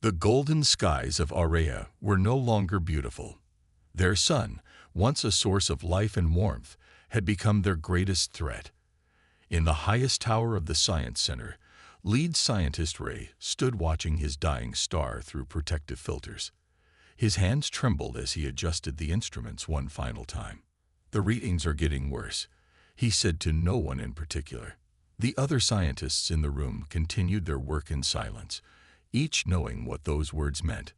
The golden skies of Aurea were no longer beautiful. Their sun, once a source of life and warmth, had become their greatest threat. In the highest tower of the Science Center, lead scientist Ray stood watching his dying star through protective filters. His hands trembled as he adjusted the instruments one final time. "The readings are getting worse," he said to no one in particular. The other scientists in the room continued their work in silence, each knowing what those words meant.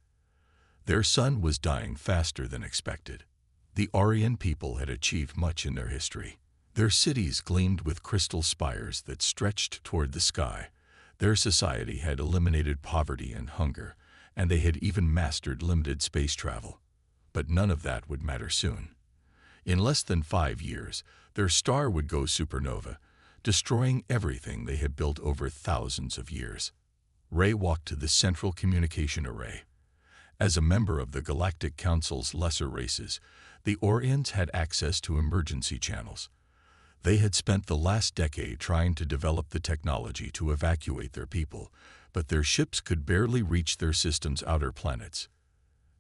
Their sun was dying faster than expected. The Aryan people had achieved much in their history. Their cities gleamed with crystal spires that stretched toward the sky. Their society had eliminated poverty and hunger, and they had even mastered limited space travel. But none of that would matter soon. In less than 5 years, their star would go supernova, destroying everything they had built over thousands of years. Ray walked to the central communication array. As a member of the Galactic Council's lesser races, the Orions had access to emergency channels. They had spent the last decade trying to develop the technology to evacuate their people, but their ships could barely reach their system's outer planets.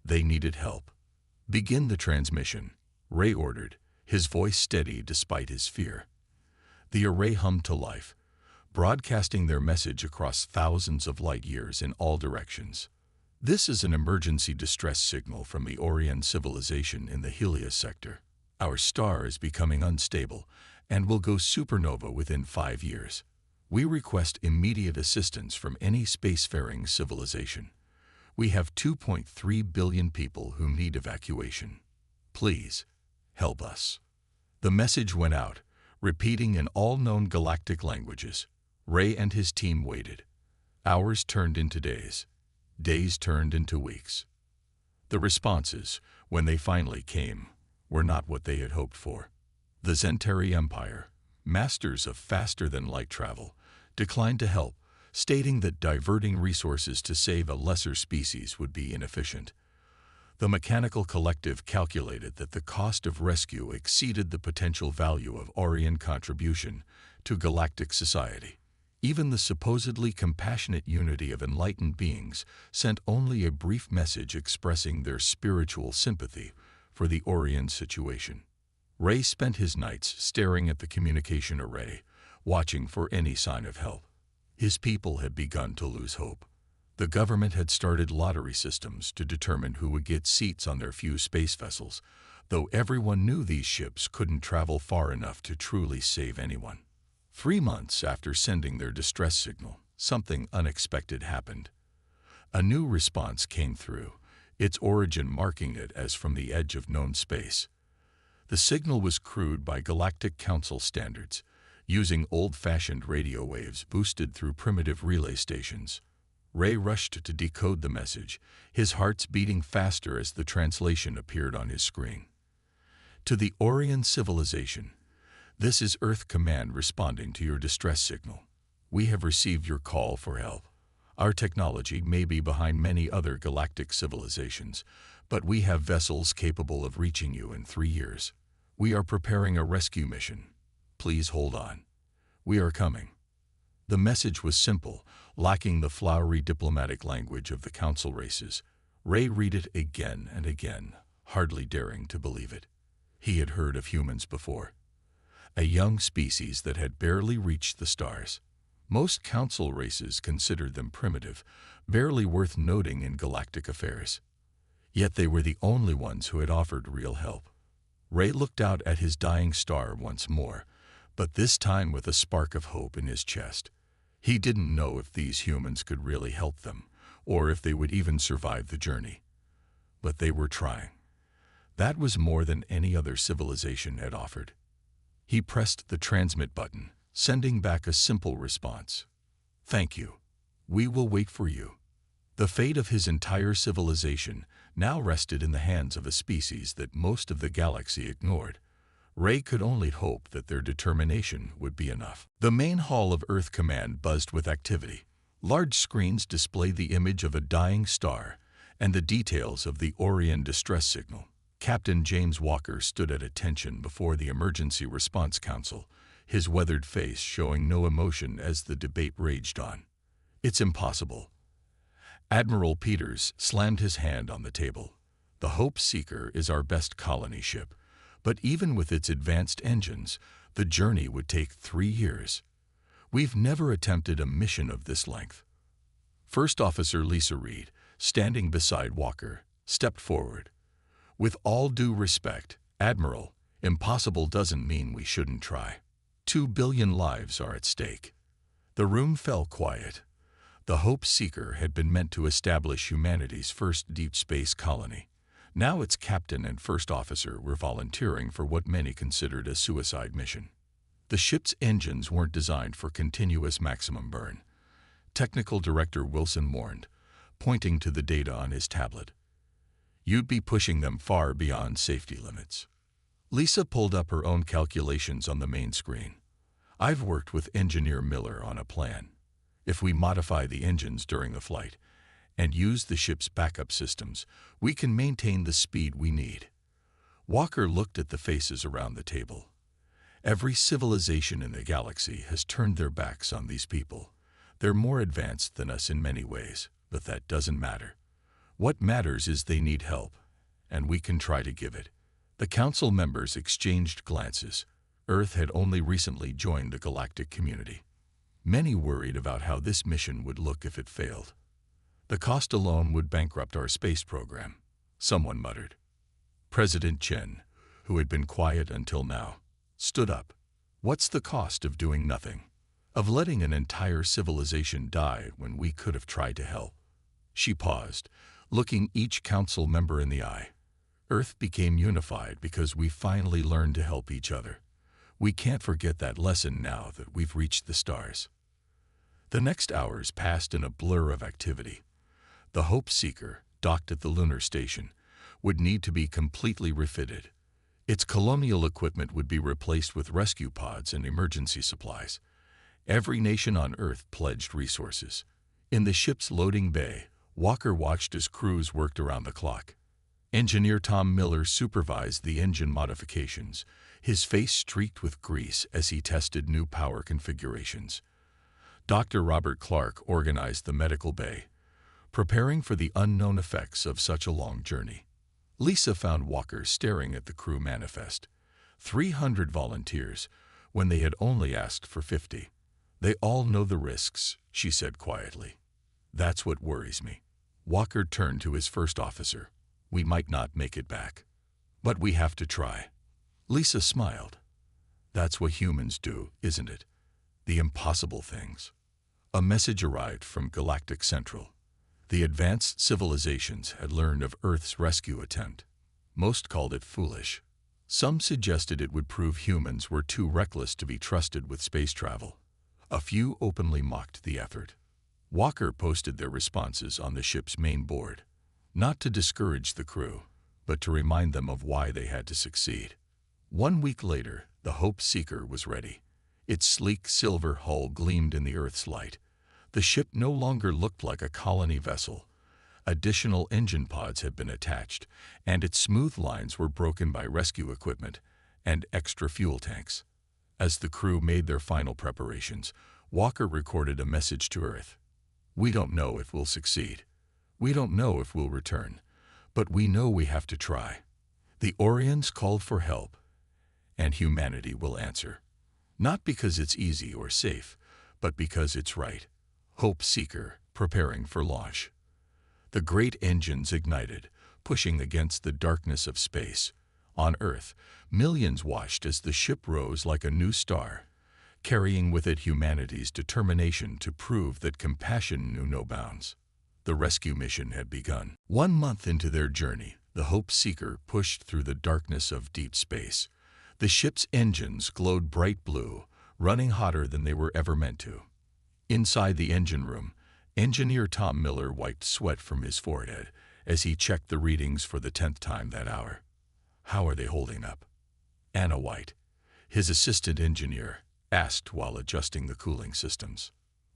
They needed help. "Begin the transmission," Ray ordered, his voice steady despite his fear. The array hummed to life, broadcasting their message across thousands of light years in all directions. "This is an emergency distress signal from the Orion civilization in the Helios sector. Our star is becoming unstable and will go supernova within 5 years. We request immediate assistance from any spacefaring civilization. We have 2.3 billion people who need evacuation. Please, help us." The message went out, repeating in all known galactic languages. Ray and his team waited. Hours turned into days. Days turned into weeks. The responses, when they finally came, were not what they had hoped for. The Zentari Empire, masters of faster-than-light travel, declined to help, stating that diverting resources to save a lesser species would be inefficient. The Mechanical Collective calculated that the cost of rescue exceeded the potential value of Aryan contribution to galactic society. Even the supposedly compassionate unity of enlightened beings sent only a brief message expressing their spiritual sympathy for the Orion situation. Ray spent his nights staring at the communication array, watching for any sign of help. His people had begun to lose hope. The government had started lottery systems to determine who would get seats on their few space vessels, though everyone knew these ships couldn't travel far enough to truly save anyone. 3 months after sending their distress signal, something unexpected happened. A new response came through, its origin marking it as from the edge of known space. The signal was crude by Galactic Council standards, using old-fashioned radio waves boosted through primitive relay stations. Ray rushed to decode the message, his heart beating faster as the translation appeared on his screen. "To the Orion civilization, this is Earth Command responding to your distress signal. We have received your call for help. Our technology may be behind many other galactic civilizations, but we have vessels capable of reaching you in 3 years. We are preparing a rescue mission. Please hold on. We are coming." The message was simple, lacking the flowery diplomatic language of the council races. Ray read it again and again, hardly daring to believe it. He had heard of humans before. A young species that had barely reached the stars. Most council races considered them primitive, barely worth noting in galactic affairs. Yet they were the only ones who had offered real help. Ray looked out at his dying star once more, but this time with a spark of hope in his chest. He didn't know if these humans could really help them, or if they would even survive the journey. But they were trying. That was more than any other civilization had offered. He pressed the transmit button, sending back a simple response. "Thank you. We will wait for you." The fate of his entire civilization now rested in the hands of a species that most of the galaxy ignored. Ray could only hope that their determination would be enough. The main hall of Earth Command buzzed with activity. Large screens displayed the image of a dying star and the details of the Orion distress signal. Captain James Walker stood at attention before the Emergency Response Council, his weathered face showing no emotion as the debate raged on. "It's impossible. Admiral Peters slammed his hand on the table. The Hope Seeker is our best colony ship, but even with its advanced engines, the journey would take 3 years. We've never attempted a mission of this length. First Officer Lisa Reed, standing beside Walker, stepped forward. With all due respect, Admiral, impossible doesn't mean we shouldn't try. 2 billion lives are at stake. The room fell quiet. The Hope Seeker had been meant to establish humanity's first deep space colony. Now its captain and first officer were volunteering for what many considered a suicide mission. The ship's engines weren't designed for continuous maximum burn. Technical Director Wilson warned, pointing to the data on his tablet. You'd be pushing them far beyond safety limits. Lisa pulled up her own calculations on the main screen. I've worked with Engineer Miller on a plan. If we modify the engines during the flight and use the ship's backup systems, we can maintain the speed we need. Walker looked at the faces around the table. Every civilization in the galaxy has turned their backs on these people. They're more advanced than us in many ways, but that doesn't matter. What matters is they need help, and we can try to give it. The council members exchanged glances. Earth had only recently joined the galactic community. Many worried about how this mission would look if it failed. The cost alone would bankrupt our space program, someone muttered. President Chen, who had been quiet until now, stood up. What's the cost of doing nothing? Of letting an entire civilization die when we could have tried to help? She paused, looking each council member in the eye. Earth became unified because we finally learned to help each other. We can't forget that lesson now that we've reached the stars. The next hours passed in a blur of activity. The Hope Seeker, docked at the lunar station, would need to be completely refitted. Its colonial equipment would be replaced with rescue pods and emergency supplies. Every nation on Earth pledged resources. In the ship's loading bay, Walker watched as crews worked around the clock. Engineer Tom Miller supervised the engine modifications, his face streaked with grease as he tested new power configurations. Dr. Robert Clark organized the medical bay, preparing for the unknown effects of such a long journey. Lisa found Walker staring at the crew manifest. 300 volunteers, when they had only asked for 50. They all know the risks, she said quietly. That's what worries me. Walker turned to his first officer. We might not make it back, but we have to try. Lisa smiled. That's what humans do, isn't it? The impossible things. A message arrived from Galactic Central. The advanced civilizations had learned of Earth's rescue attempt. Most called it foolish. Some suggested it would prove humans were too reckless to be trusted with space travel. A few openly mocked the effort. Walker posted their responses on the ship's main board, not to discourage the crew, but to remind them of why they had to succeed. 1 week later, the Hope Seeker was ready. Its sleek silver hull gleamed in the Earth's light. The ship no longer looked like a colony vessel. Additional engine pods had been attached, and its smooth lines were broken by rescue equipment and extra fuel tanks. As the crew made their final preparations, Walker recorded a message to Earth. We don't know if we'll succeed. We don't know if we'll return, but we know we have to try. The Orions called for help, and humanity will answer. Not because it's easy or safe, but because it's right. Hope Seeker, preparing for launch. The great engines ignited, pushing against the darkness of space. On Earth, millions watched as the ship rose like a new star, carrying with it humanity's determination to prove that compassion knew no bounds. The rescue mission had begun. 1 month into their journey, the Hope Seeker pushed through the darkness of deep space. The ship's engines glowed bright blue, running hotter than they were ever meant to. Inside the engine room, Engineer Tom Miller wiped sweat from his forehead as he checked the readings for the 10th time that hour. How are they holding up? Anna White, his assistant engineer, asked while adjusting the cooling systems.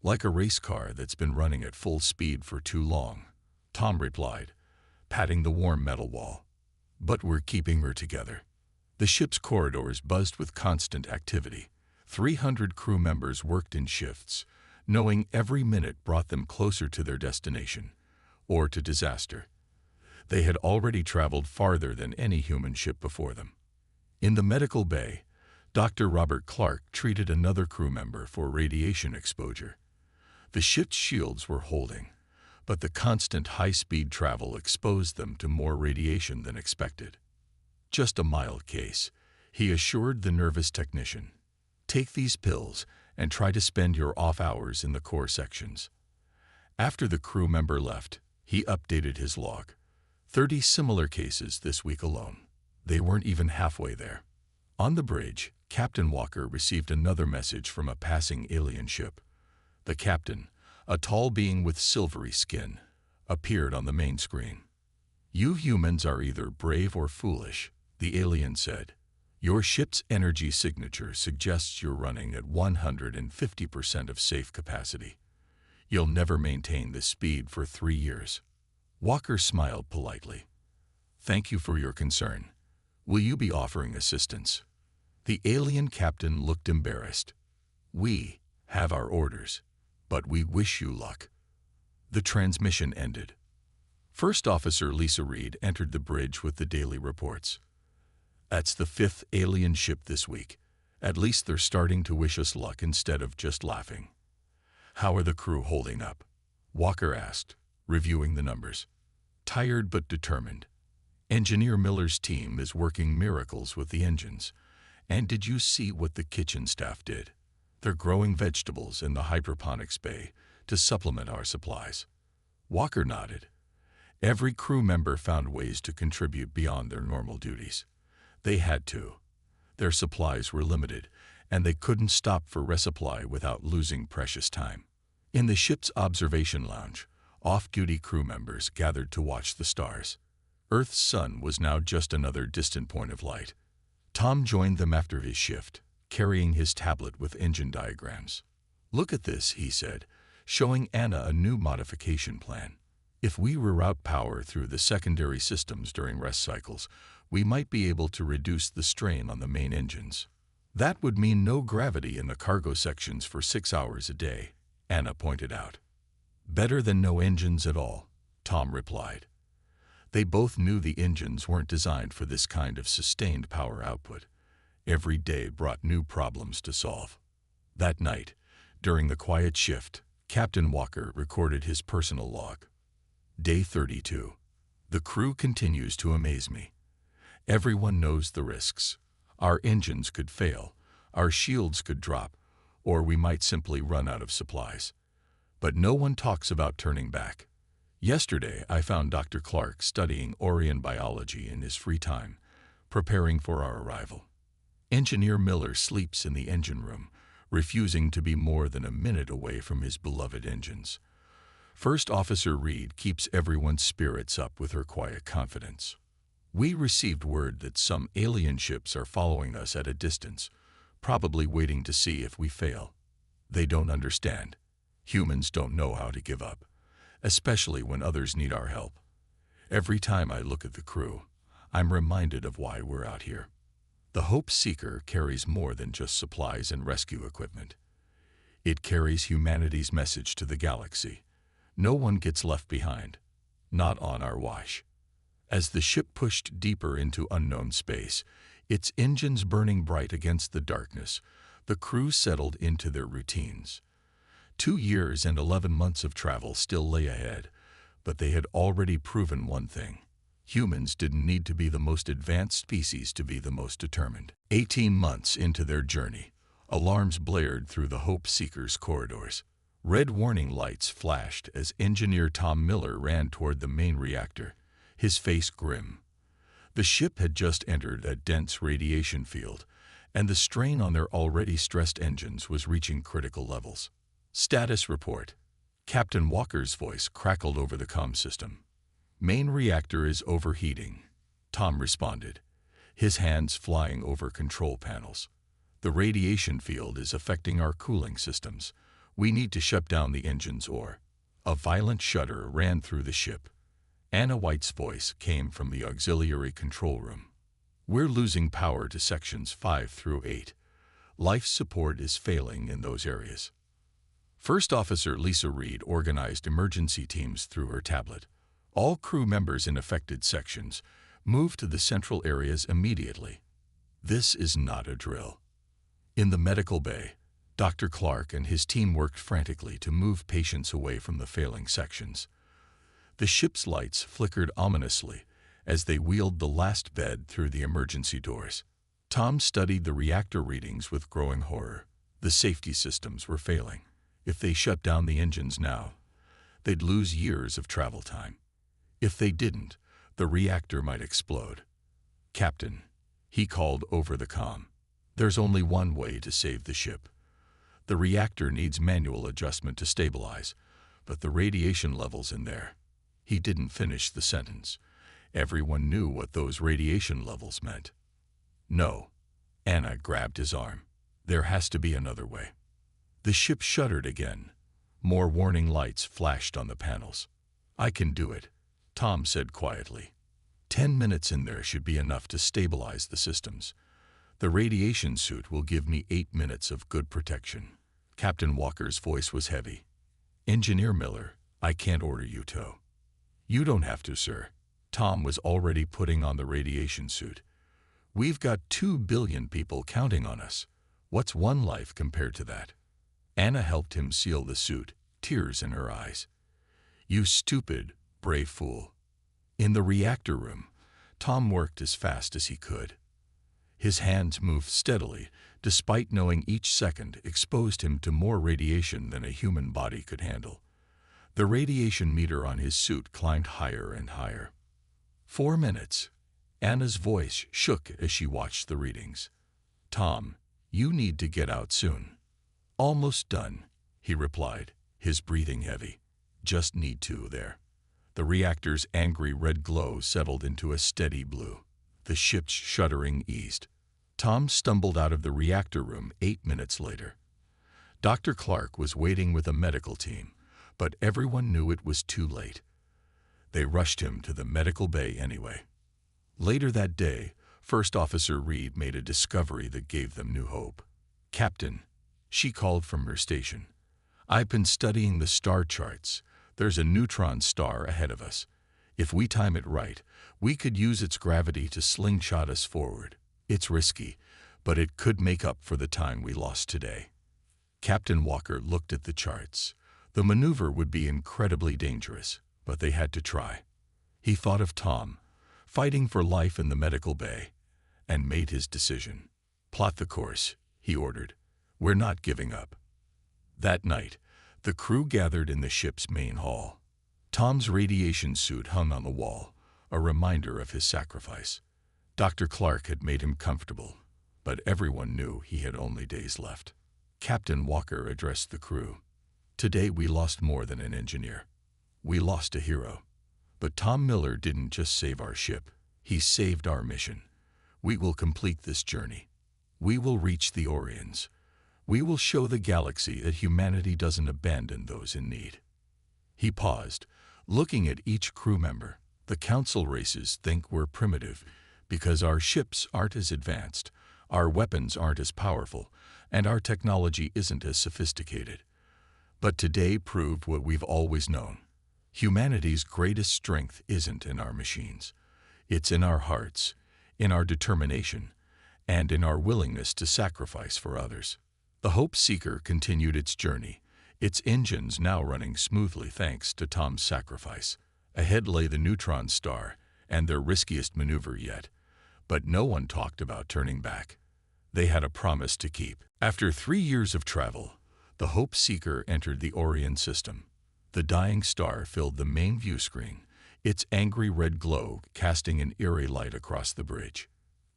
Like a race car that's been running at full speed for too long, Tom replied, patting the warm metal wall. But we're keeping her together. The ship's corridors buzzed with constant activity. 300 crew members worked in shifts, knowing every minute brought them closer to their destination. or to disaster. They had already traveled farther than any human ship before them. In the medical bay, Dr. Robert Clark treated another crew member for radiation exposure. The ship's shields were holding, but the constant high-speed travel exposed them to more radiation than expected. Just a mild case, he assured the nervous technician. Take these pills and try to spend your off hours in the core sections. After the crew member left, he updated his log. 30 similar cases this week alone. They weren't even halfway there. On the bridge, Captain Walker received another message from a passing alien ship. The captain, a tall being with silvery skin, appeared on the main screen. "You humans are either brave or foolish," the alien said. "Your ship's energy signature suggests you're running at 150% of safe capacity. You'll never maintain this speed for 3 years." Walker smiled politely. "Thank you for your concern. Will you be offering assistance?" The alien captain looked embarrassed. "We have our orders, but we wish you luck." The transmission ended. First Officer Lisa Reed entered the bridge with the daily reports. "That's the 5th alien ship this week. At least they're starting to wish us luck instead of just laughing." "How are the crew holding up?" Walker asked, reviewing the numbers. "Tired but determined. Engineer Miller's team is working miracles with the engines. And did you see what the kitchen staff did? They're growing vegetables in the hydroponics bay to supplement our supplies." Walker nodded. Every crew member found ways to contribute beyond their normal duties. They had to. Their supplies were limited, and they couldn't stop for resupply without losing precious time. In the ship's observation lounge, off-duty crew members gathered to watch the stars. Earth's sun was now just another distant point of light. Tom joined them after his shift, carrying his tablet with engine diagrams. "Look at this," he said, showing Anna a new modification plan. "If we reroute power through the secondary systems during rest cycles, we might be able to reduce the strain on the main engines. That would mean no gravity in the cargo sections for 6 hours a day," Anna pointed out. "Better than no engines at all," Tom replied. They both knew the engines weren't designed for this kind of sustained power output. Every day brought new problems to solve. That night, during the quiet shift, Captain Walker recorded his personal log. Day 32. "The crew continues to amaze me. Everyone knows the risks. Our engines could fail, our shields could drop, or we might simply run out of supplies. But no one talks about turning back. Yesterday, I found Dr. Clark studying Orion biology in his free time, preparing for our arrival. Engineer Miller sleeps in the engine room, refusing to be more than a minute away from his beloved engines. First Officer Reed keeps everyone's spirits up with her quiet confidence. We received word that some alien ships are following us at a distance, probably waiting to see if we fail. They don't understand. Humans don't know how to give up, especially when others need our help. Every time I look at the crew, I'm reminded of why we're out here. The Hope Seeker carries more than just supplies and rescue equipment. It carries humanity's message to the galaxy. No one gets left behind, not on our watch." As the ship pushed deeper into unknown space, its engines burning bright against the darkness, the crew settled into their routines. 2 years and 11 months of travel still lay ahead, but they had already proven one thing. Humans didn't need to be the most advanced species to be the most determined. 18 months into their journey, alarms blared through the Hope Seeker's corridors. Red warning lights flashed as Engineer Tom Miller ran toward the main reactor, his face grim. The ship had just entered a dense radiation field, and the strain on their already stressed engines was reaching critical levels. "Status report." Captain Walker's voice crackled over the comm system. "Main reactor is overheating," Tom responded, his hands flying over control panels. "The radiation field is affecting our cooling systems. We need to shut down the engines or—" A violent shudder ran through the ship. Anna White's voice came from the auxiliary control room. "We're losing power to sections 5 through 8. Life support is failing in those areas." First Officer Lisa Reed organized emergency teams through her tablet. All crew members in affected sections moved to the central areas immediately. This is not a drill. In the medical bay, Dr. Clark and his team worked frantically to move patients away from the failing sections. The ship's lights flickered ominously as they wheeled the last bed through the emergency doors. Tom studied the reactor readings with growing horror. The safety systems were failing. If they shut down the engines now, they'd lose years of travel time. If they didn't, the reactor might explode. "Captain," he called over the comm, "there's only one way to save the ship. The reactor needs manual adjustment to stabilize, but the radiation levels in there." He didn't finish the sentence. Everyone knew what those radiation levels meant. "No." Anna grabbed his arm. "There has to be another way." The ship shuddered again. More warning lights flashed on the panels. "I can do it," Tom said quietly. 10 minutes in there should be enough to stabilize the systems. The radiation suit will give me 8 minutes of good protection." Captain Walker's voice was heavy. "Engineer Miller, I can't order you to." "You don't have to, sir." Tom was already putting on the radiation suit. "We've got 2 billion people counting on us. What's one life compared to that?" Anna helped him seal the suit, tears in her eyes. "You stupid, brave fool." In the reactor room, Tom worked as fast as he could. His hands moved steadily, despite knowing each second exposed him to more radiation than a human body could handle. The radiation meter on his suit climbed higher and higher. 4 minutes. Anna's voice shook as she watched the readings. "Tom, you need to get out soon." "Almost done," he replied, his breathing heavy. "Just need to there." The reactor's angry red glow settled into a steady blue. The ship's shuddering eased. Tom stumbled out of the reactor room 8 minutes later. Dr. Clark was waiting with a medical team, but everyone knew it was too late. They rushed him to the medical bay anyway. Later that day, First Officer Reed made a discovery that gave them new hope. "Captain," she called from her station, "I've been studying the star charts. There's a neutron star ahead of us. If we time it right, we could use its gravity to slingshot us forward. It's risky, but it could make up for the time we lost today." Captain Walker looked at the charts. The maneuver would be incredibly dangerous, but they had to try. He thought of Tom, fighting for life in the medical bay, and made his decision. "Plot the course," he ordered. "We're not giving up." That night, the crew gathered in the ship's main hall. Tom's radiation suit hung on the wall, a reminder of his sacrifice. Dr. Clark had made him comfortable, but everyone knew he had only days left. Captain Walker addressed the crew. "Today we lost more than an engineer. We lost a hero. But Tom Miller didn't just save our ship. He saved our mission. We will complete this journey. We will reach the Orions. We will show the galaxy that humanity doesn't abandon those in need." He paused, looking at each crew member. "The council races think we're primitive because our ships aren't as advanced, our weapons aren't as powerful, and our technology isn't as sophisticated. But today proved what we've always known. Humanity's greatest strength isn't in our machines. It's in our hearts, in our determination, and in our willingness to sacrifice for others." The Hope Seeker continued its journey, its engines now running smoothly thanks to Tom's sacrifice. Ahead lay the neutron star and their riskiest maneuver yet, but no one talked about turning back. They had a promise to keep. After 3 years of travel, the Hope Seeker entered the Orion system. The dying star filled the main view screen, its angry red glow casting an eerie light across the bridge.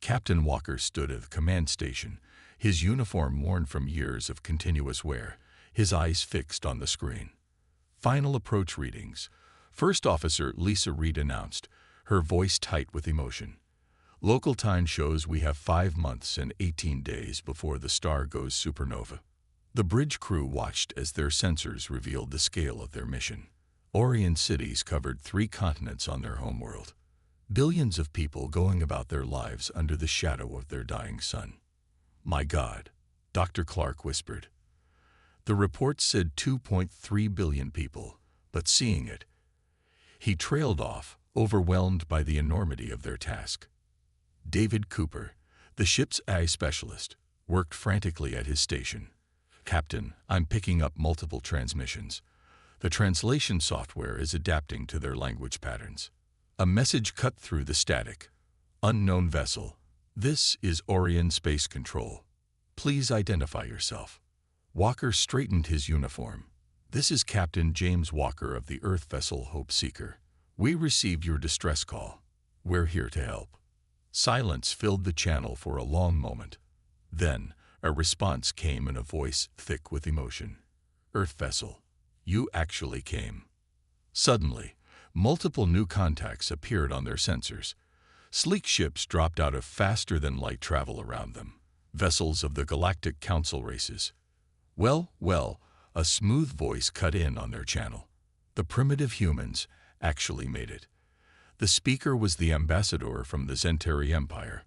Captain Walker stood at the command station, his uniform worn from years of continuous wear, his eyes fixed on the screen. "Final approach readings," First Officer Lisa Reed announced, her voice tight with emotion. "Local time shows we have 5 months and 18 days before the star goes supernova." The bridge crew watched as their sensors revealed the scale of their mission. Orion cities covered 3 continents on their homeworld. Billions of people going about their lives under the shadow of their dying sun. "My God," Dr. Clark whispered. The report said 2.3 billion people, but seeing it, He trailed off, overwhelmed by the enormity of their task. David Cooper, the ship's AI specialist, worked frantically at his station. "Captain, I'm picking up multiple transmissions. The translation software is adapting to their language patterns." A message cut through the static. "Unknown vessel. This is Orion Space Control. Please identify yourself." Walker straightened his uniform. "This is Captain James Walker of the Earth vessel Hope Seeker. We received your distress call. We're here to help." Silence filled the channel for a long moment. Then, a response came in a voice thick with emotion. "Earth vessel, you actually came." Suddenly, multiple new contacts appeared on their sensors. Sleek ships dropped out of faster-than-light travel around them. Vessels of the Galactic Council races. Well, a smooth voice cut in on their channel. The primitive humans actually made it. The speaker was the ambassador from the Zentari Empire.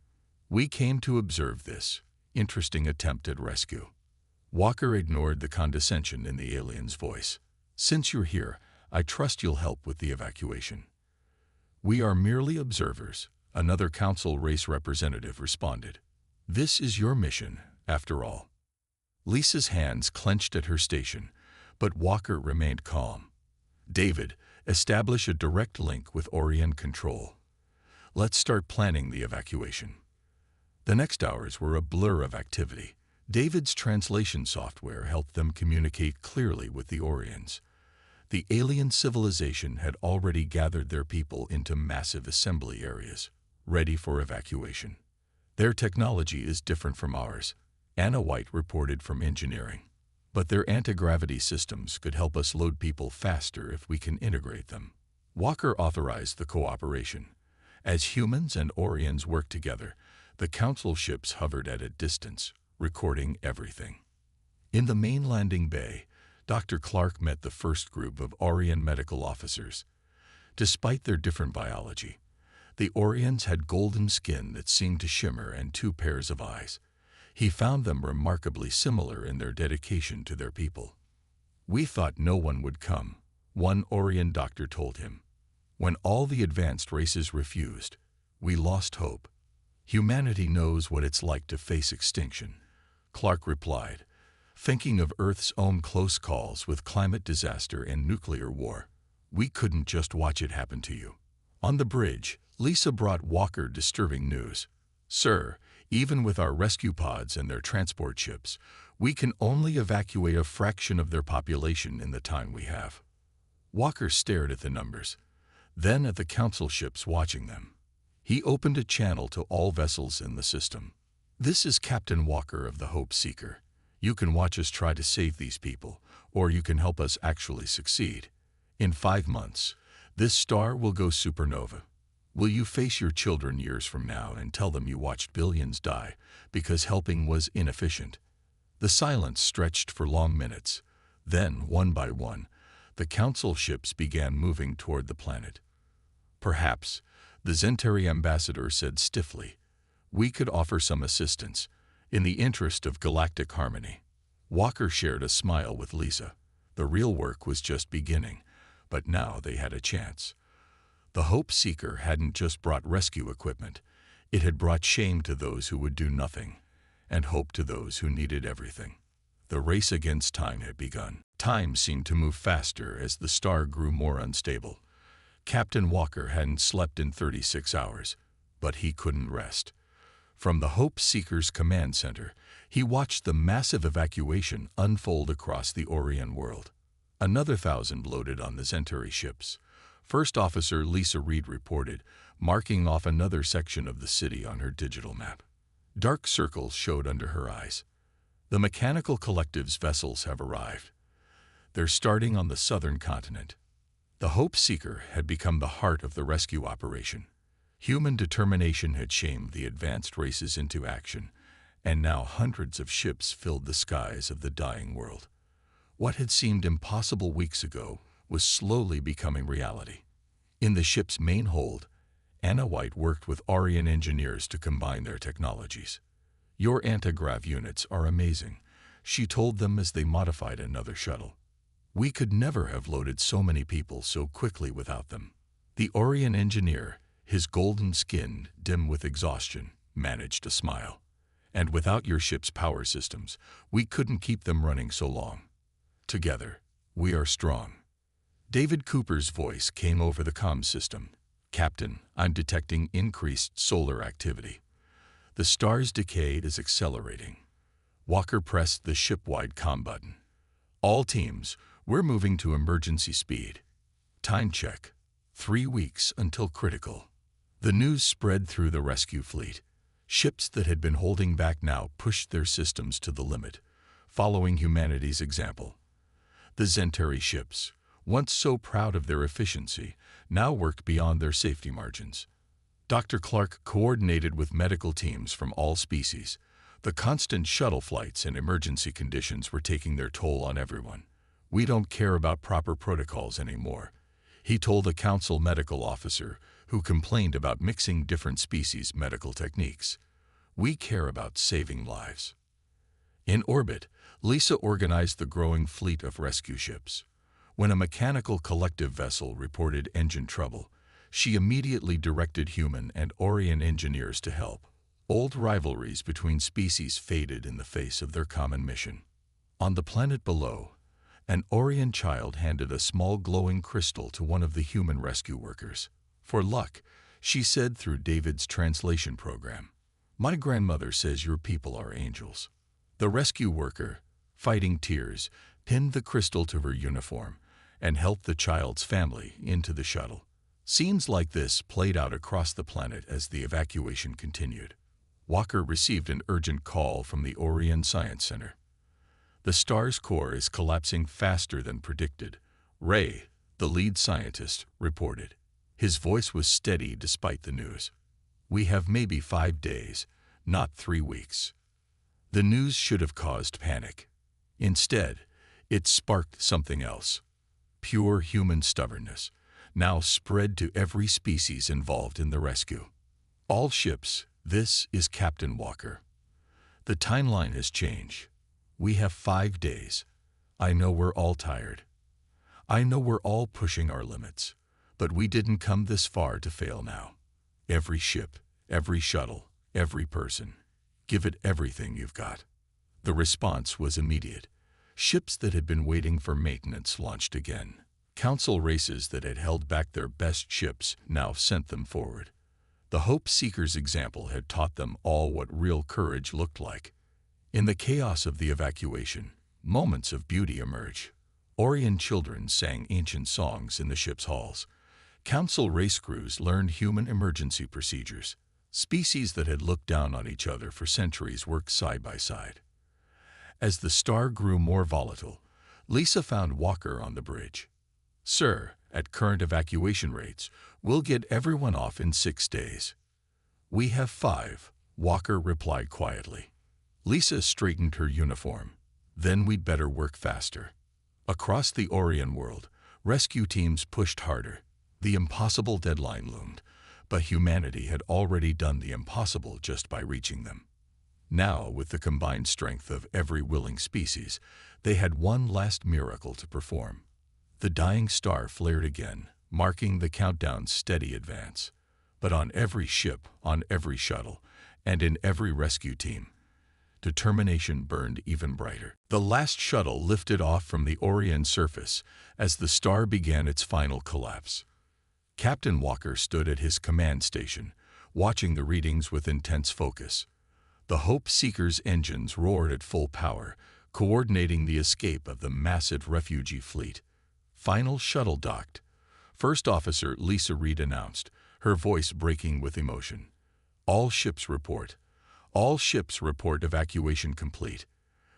"We came to observe this interesting attempt at rescue." Walker ignored the condescension in the alien's voice. "Since you're here, I trust you'll help with the evacuation." "We are merely observers," another council race representative responded. "This is your mission, after all." Lisa's hands clenched at her station, but Walker remained calm. "David, establish a direct link with Orion Control. Let's start planning the evacuation." The next hours were a blur of activity. David's translation software helped them communicate clearly with the Orions. The alien civilization had already gathered their people into massive assembly areas, ready for evacuation. "Their technology is different from ours," Anna White reported from engineering. "But their anti-gravity systems could help us load people faster if we can integrate them." Walker authorized the cooperation. As humans and Orions worked together, the council ships hovered at a distance, recording everything. In the main landing bay, Dr. Clark met the first group of Orion medical officers. Despite their different biology, the Orions had golden skin that seemed to shimmer and 2 pairs of eyes. He found them remarkably similar in their dedication to their people. "We thought no one would come," one Orion doctor told him. "When all the advanced races refused, we lost hope. Humanity knows what it's like to face extinction," Clark replied, thinking of Earth's own close calls with climate disaster and nuclear war. "We couldn't just watch it happen to you." On the bridge, Lisa brought Walker disturbing news. "Sir, even with our rescue pods and their transport ships, we can only evacuate a fraction of their population in the time we have." Walker stared at the numbers, then at the council ships watching them. He opened a channel to all vessels in the system. "This is Captain Walker of the Hope Seeker. You can watch us try to save these people, or you can help us actually succeed. In 5 months, this star will go supernova. Will you face your children years from now and tell them you watched billions die because helping was inefficient?" The silence stretched for long minutes. Then, one by one, the council ships began moving toward the planet. "Perhaps," the Zentari ambassador said stiffly, "we could offer some assistance, in the interest of galactic harmony." Walker shared a smile with Lisa. The real work was just beginning, but now they had a chance. The Hope Seeker hadn't just brought rescue equipment. It had brought shame to those who would do nothing, and hope to those who needed everything. The race against time had begun. Time seemed to move faster as the star grew more unstable. Captain Walker hadn't slept in 36 hours, but he couldn't rest. From the Hope Seeker's command center, he watched the massive evacuation unfold across the Orion world. Another 1,000 loaded on the Zentari ships. First Officer Lisa Reed reported, marking off another section of the city on her digital map. Dark circles showed under her eyes. "The Mechanical Collective's vessels have arrived. They're starting on the southern continent." The Hope Seeker had become the heart of the rescue operation. Human determination had shamed the advanced races into action, and now hundreds of ships filled the skies of the dying world. What had seemed impossible weeks ago was slowly becoming reality. In the ship's main hold, Anna White worked with Orion engineers to combine their technologies. "Your anti-grav units are amazing," she told them as they modified another shuttle. "We could never have loaded so many people so quickly without them." The Orion engineer, his golden skin dim with exhaustion, managed to smile. And without your ship's power systems, we couldn't keep them running so long. Together, we are strong. David Cooper's voice came over the comm system. Captain, I'm detecting increased solar activity. The star's decay is accelerating. Walker pressed the ship-wide comm button. All teams, we're moving to emergency speed. Time check. 3 weeks until critical. The news spread through the rescue fleet. Ships that had been holding back now pushed their systems to the limit, following humanity's example. The Zentari ships, once so proud of their efficiency, now worked beyond their safety margins. Dr. Clark coordinated with medical teams from all species. The constant shuttle flights and emergency conditions were taking their toll on everyone. We don't care about proper protocols anymore, he told a council medical officer who complained about mixing different species' medical techniques. We care about saving lives. In orbit, Lisa organized the growing fleet of rescue ships. When a mechanical collective vessel reported engine trouble, she immediately directed human and Orion engineers to help. Old rivalries between species faded in the face of their common mission. On the planet below, an Orion child handed a small glowing crystal to one of the human rescue workers. For luck, she said through David's translation program, "My grandmother says your people are angels." The rescue worker, fighting tears, pinned the crystal to her uniform and helped the child's family into the shuttle. Scenes like this played out across the planet as the evacuation continued. Walker received an urgent call from the Orion Science Center. The star's core is collapsing faster than predicted, Ray, the lead scientist, reported. His voice was steady despite the news. We have maybe 5 days, not 3 weeks. The news should have caused panic. Instead, it sparked something else. Pure human stubbornness, now spread to every species involved in the rescue. All ships, this is Captain Walker. The timeline has changed. We have 5 days. I know we're all tired. I know we're all pushing our limits, but we didn't come this far to fail now. Every ship, every shuttle, every person, give it everything you've got. The response was immediate. Ships that had been waiting for maintenance launched again. Council races that had held back their best ships now sent them forward. The Hope Seekers' example had taught them all what real courage looked like. In the chaos of the evacuation, moments of beauty emerge. Orion children sang ancient songs in the ship's halls. Council race crews learned human emergency procedures. Species that had looked down on each other for centuries worked side by side. As the star grew more volatile, Lisa found Walker on the bridge. "Sir, at current evacuation rates, we'll get everyone off in 6 days." "We have 5, Walker replied quietly. Lisa straightened her uniform. "Then we'd better work faster." Across the Orion world, rescue teams pushed harder. The impossible deadline loomed, but humanity had already done the impossible just by reaching them. Now, with the combined strength of every willing species, they had one last miracle to perform. The dying star flared again, marking the countdown's steady advance. But on every ship, on every shuttle, and in every rescue team, determination burned even brighter. The last shuttle lifted off from the Orion surface as the star began its final collapse. Captain Walker stood at his command station, watching the readings with intense focus. The Hope Seekers' engines roared at full power, coordinating the escape of the massive refugee fleet. Final shuttle docked. First Officer Lisa Reed announced, her voice breaking with emotion. "All ships report. All ships report evacuation complete.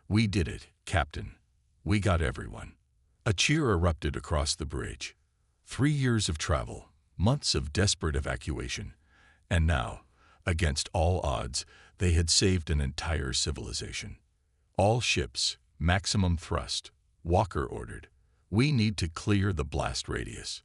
We did it, Captain. We got everyone." A cheer erupted across the bridge. 3 years of travel, months of desperate evacuation, and now, against all odds, they had saved an entire civilization. "All ships, maximum thrust," Walker ordered. "We need to clear the blast radius."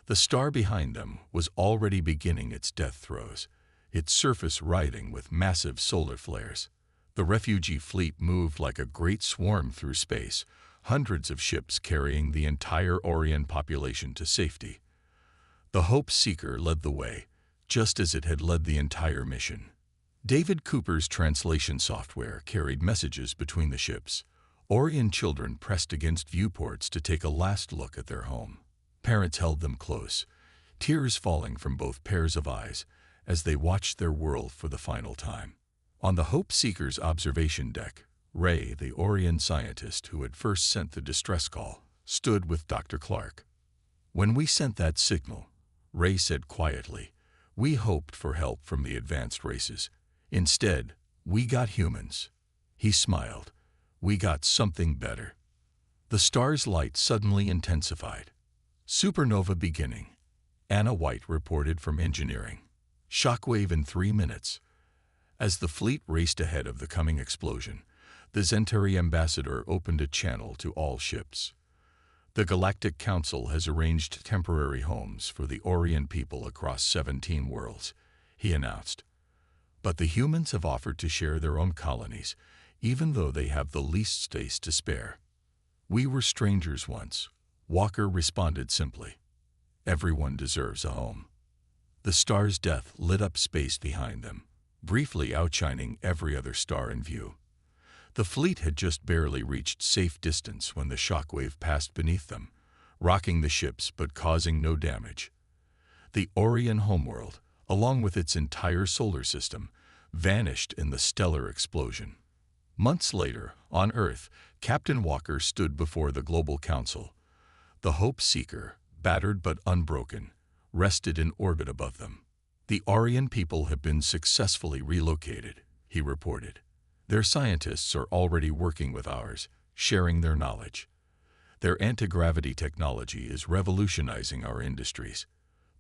The star behind them was already beginning its death throes, its surface writhing with massive solar flares. The refugee fleet moved like a great swarm through space, hundreds of ships carrying the entire Orion population to safety. The Hope Seeker led the way, just as it had led the entire mission. David Cooper's translation software carried messages between the ships. Orion children pressed against viewports to take a last look at their home. Parents held them close, tears falling from both pairs of eyes as they watched their world for the final time. On the Hope Seeker's observation deck, Ray, the Orion scientist who had first sent the distress call, stood with Dr. Clark. "When we sent that signal," Ray said quietly, "we hoped for help from the advanced races. Instead, we got humans." He smiled. "We got something better." The star's light suddenly intensified. "Supernova beginning," Anna White reported from engineering. "Shockwave in 3 minutes." As the fleet raced ahead of the coming explosion, the Zentari ambassador opened a channel to all ships. "The Galactic Council has arranged temporary homes for the Orion people across 17 worlds," he announced. "But the humans have offered to share their own colonies, even though they have the least space to spare." "We were strangers once," Walker responded simply. "Everyone deserves a home." The star's death lit up space behind them, briefly outshining every other star in view. The fleet had just barely reached safe distance when the shockwave passed beneath them, rocking the ships but causing no damage. The Orion homeworld, along with its entire solar system, vanished in the stellar explosion. Months later, on Earth, Captain Walker stood before the Global Council. The Hope Seeker, battered but unbroken, rested in orbit above them. "The Orion people have been successfully relocated," he reported. "Their scientists are already working with ours, sharing their knowledge. Their anti-gravity technology is revolutionizing our industries.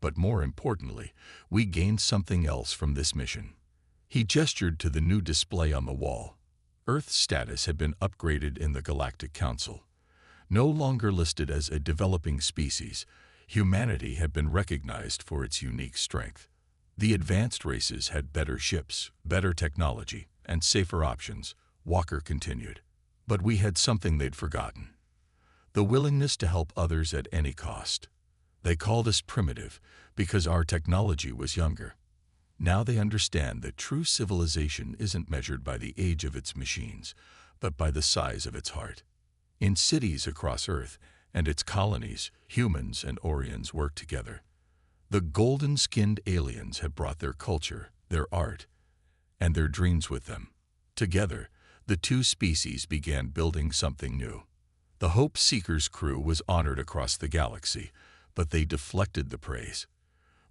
But more importantly, we gained something else from this mission." He gestured to the new display on the wall. Earth's status had been upgraded in the Galactic Council. No longer listed as a developing species, humanity had been recognized for its unique strength. The advanced races had better ships, better technology, and safer options, Walker continued. But we had something they'd forgotten: the willingness to help others at any cost. They called us primitive because our technology was younger. Now they understand that true civilization isn't measured by the age of its machines, but by the size of its heart. In cities across Earth and its colonies, humans and Orions work together. The golden-skinned aliens had brought their culture, their art, and their dreams with them. Together, the two species began building something new. The Hope Seeker's crew was honored across the galaxy, but they deflected the praise.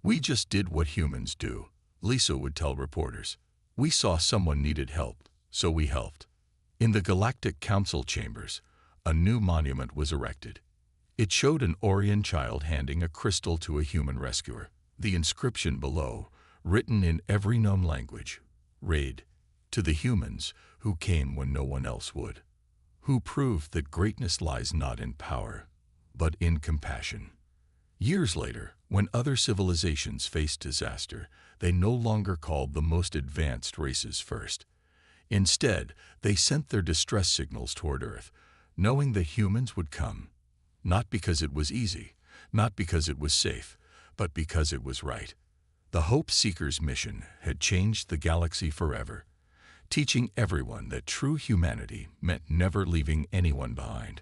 "We just did what humans do," Lisa would tell reporters. "We saw someone needed help, so we helped." In the Galactic Council chambers, a new monument was erected. It showed an Orion child handing a crystal to a human rescuer. The inscription below, written in every known language, read, "To the humans who came when no one else would, who proved that greatness lies not in power, but in compassion." Years later, when other civilizations faced disaster, they no longer called the most advanced races first. Instead, they sent their distress signals toward Earth, knowing that humans would come. Not because it was easy, not because it was safe, but because it was right. The Hope Seeker's mission had changed the galaxy forever, teaching everyone that true humanity meant never leaving anyone behind.